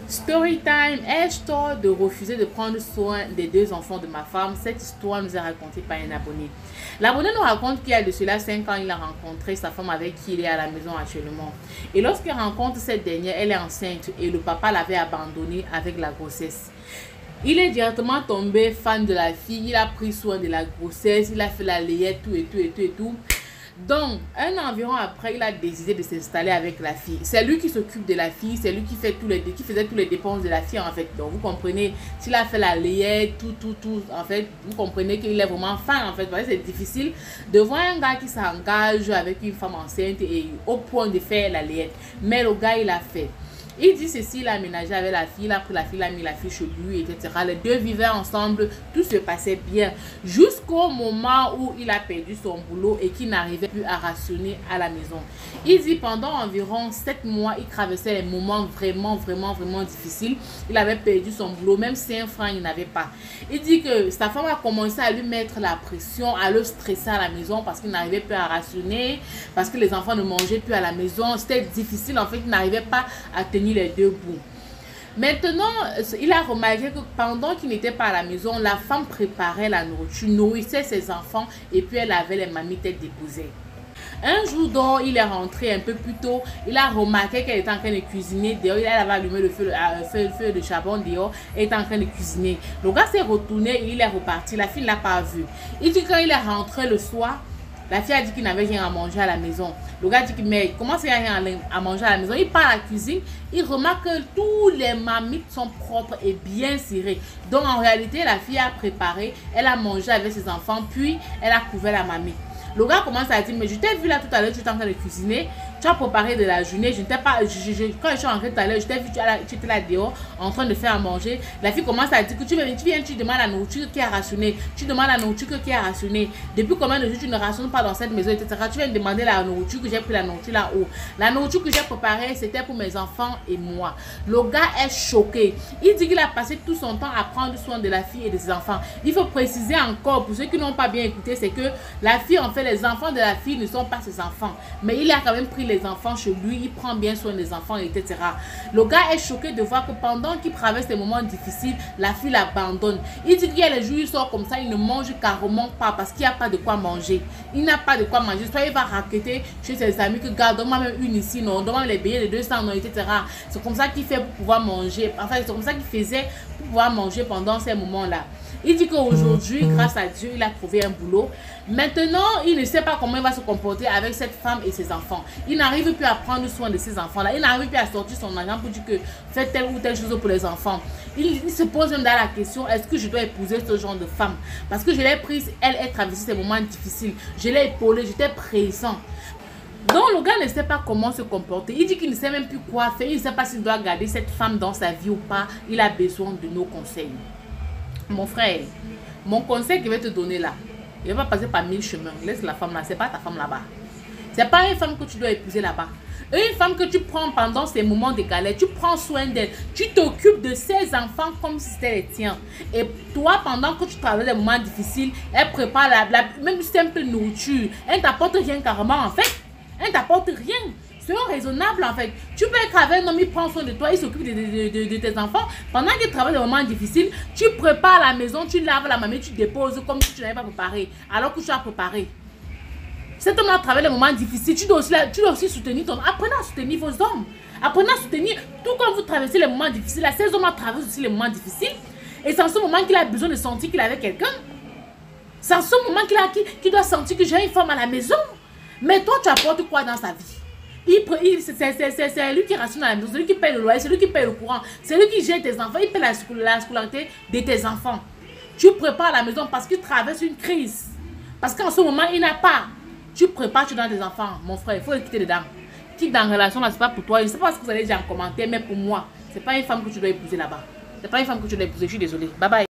Story time. Ai-je tort de refuser de prendre soin des deux enfants de ma femme? Cette histoire nous est racontée par un abonné. L'abonné nous raconte qu'il y a de cela 5 ans, il a rencontré sa femme avec qui il est à la maison actuellement. Et lorsqu'il rencontre cette dernière, elle est enceinte et le papa l'avait abandonnée avec la grossesse. Il est directement tombé fan de la fille, il a pris soin de la grossesse, il a fait la layette, tout. Donc, un an environ après, il a décidé de s'installer avec la fille. C'est lui qui s'occupe de la fille, c'est lui qui faisait tous les dépenses de la fille en fait. Donc, vous comprenez, s'il a fait la layette, tout, en fait, vous comprenez qu'il est vraiment fan en fait. C'est difficile de voir un gars qui s'engage avec une femme enceinte et au point de faire la layette. Mais le gars, il a fait. Il dit ceci, il a aménagé avec la fille, il a pris la fille, il a mis la fille chez lui, etc. Les deux vivaient ensemble, tout se passait bien. Jusqu'au moment où il a perdu son boulot et qu'il n'arrivait plus à rationner à la maison. Il dit pendant environ 7 mois, il traversait les moments vraiment difficiles. Il avait perdu son boulot, même 5 francs, il n'avait pas. Il dit que sa femme a commencé à lui mettre la pression, à le stresser à la maison parce qu'il n'arrivait plus à rationner, parce que les enfants ne mangeaient plus à la maison. C'était difficile, en fait, il n'arrivait pas à tenir les deux bouts. Maintenant, il a remarqué que pendant qu'il n'était pas à la maison, la femme préparait la nourriture, nourrissait ses enfants et puis elle avait les mamites déposées. Un jour donc, il est rentré un peu plus tôt, il a remarqué qu'elle était en train de cuisiner dehors, il avait allumé le feu de charbon dehors, elle était en train de cuisiner. Le gars s'est retourné et il est reparti, la fille ne l'a pas vu. Il dit quand il est rentré le soir, la fille a dit qu'il n'avait rien à manger à la maison. Le gars dit que mais comment c'est rien à manger à la maison? Il part à la cuisine, il remarque que tous les mamites sont propres et bien serrées. Donc en réalité, la fille a préparé, elle a mangé avec ses enfants, puis elle a couvert la mamie. Le gars commence à dire mais je t'ai vu là tout à l'heure, tu étais en train de cuisiner, tu as préparé de la journée, je ne t'ai pas, quand je suis rentrée tout à l'heure, je t'ai vu, tu étais là dehors en train de faire à manger. La fille commence à dire que tu viens, tu demandes la nourriture qui est rationnée, tu demandes la nourriture qui est rationnée. Depuis combien de jours tu ne rationnes pas dans cette maison, etc. Tu viens de demander la nourriture que j'ai pris, la nourriture là-haut. La nourriture que j'ai préparée, c'était pour mes enfants et moi. Le gars est choqué. Il dit qu'il a passé tout son temps à prendre soin de la fille et de ses enfants. Il faut préciser encore, pour ceux qui n'ont pas bien écouté, c'est que la fille, en fait, les enfants de la fille ne sont pas ses enfants. Mais il a quand même pris les enfants chez lui, il prend bien soin des enfants, etc. Le gars est choqué de voir que pendant qu'il traverse des moments difficiles, la fille l'abandonne. Il dit qu'il y a les jours où il sort comme ça, il ne mange carrément pas parce qu'il n'y a pas de quoi manger. Il n'a pas de quoi manger. Soit il va raqueter chez ses amis que garde, donne-moi même une ici, non, donne-moi les billets de 200, non, etc. C'est comme ça qu'il fait pour pouvoir manger. Enfin, c'est comme ça qu'il faisait pour pouvoir manger pendant ces moments-là. Il dit qu'aujourd'hui, grâce à Dieu, il a trouvé un boulot. Maintenant, il ne sait pas comment il va se comporter avec cette femme et ses enfants. Il n'arrive plus à prendre soin de ses enfants-là. Il n'arrive plus à sortir son argent pour dire que fait telle ou telle chose pour les enfants. Il se pose même dans la question, est-ce que je dois épouser ce genre de femme? Parce que je l'ai prise, elle traversé ces moments difficiles. Je l'ai épaulée, j'étais présent. Donc le gars ne sait pas comment se comporter. Il dit qu'il ne sait même plus quoi faire. Il ne sait pas s'il doit garder cette femme dans sa vie ou pas. Il a besoin de nos conseils. Mon frère, mon conseil que je vais te donner là, il va passer par 1000 chemins. Laisse la femme là, c'est pas ta femme là-bas. C'est pas une femme que tu dois épouser là-bas. Une femme que tu prends pendant ces moments de galère, tu prends soin d'elle, tu t'occupes de ses enfants comme si c'était les tiens. Et toi, pendant que tu traverses des moments difficiles, elle prépare même simple nourriture. Elle t'apporte rien carrément en fait. Elle t'apporte rien. C'est raisonnable en fait. Tu peux être avec un homme, il prend soin de toi, il s'occupe de tes enfants. Pendant qu'il travaille des moments difficiles, tu prépares la maison, tu laves la mamie, tu déposes comme si tu n'avais pas préparé. Alors que tu as préparé. Cet homme a travaillé des moments difficiles. Tu dois aussi soutenir ton homme. Apprenez à soutenir vos hommes. Apprenez à soutenir. Tout comme vous traversez les moments difficiles, ces hommes traversent aussi les moments difficiles. Et c'est en ce moment qu'il a besoin de sentir qu'il est avec quelqu'un. C'est en ce moment qu'il doit sentir que j'ai une femme à la maison. Mais toi, tu apportes quoi dans sa vie? C'est lui qui rationne à la maison, c'est lui qui paye le loyer, c'est lui qui paye le courant, c'est lui qui gère tes enfants, il paye la scolarité de tes enfants. Tu prépares la maison parce qu'il traverse une crise. Parce qu'en ce moment, il n'a pas. Tu prépares, tu donnes tes enfants. Mon frère, il faut les quitter dedans. Quitte dans la relation là, c'est pas pour toi. Je ne sais pas ce que vous allez dire en commentaire, mais pour moi, c'est pas une femme que tu dois épouser là-bas. C'est pas une femme que tu dois épouser, je suis désolée. Bye bye.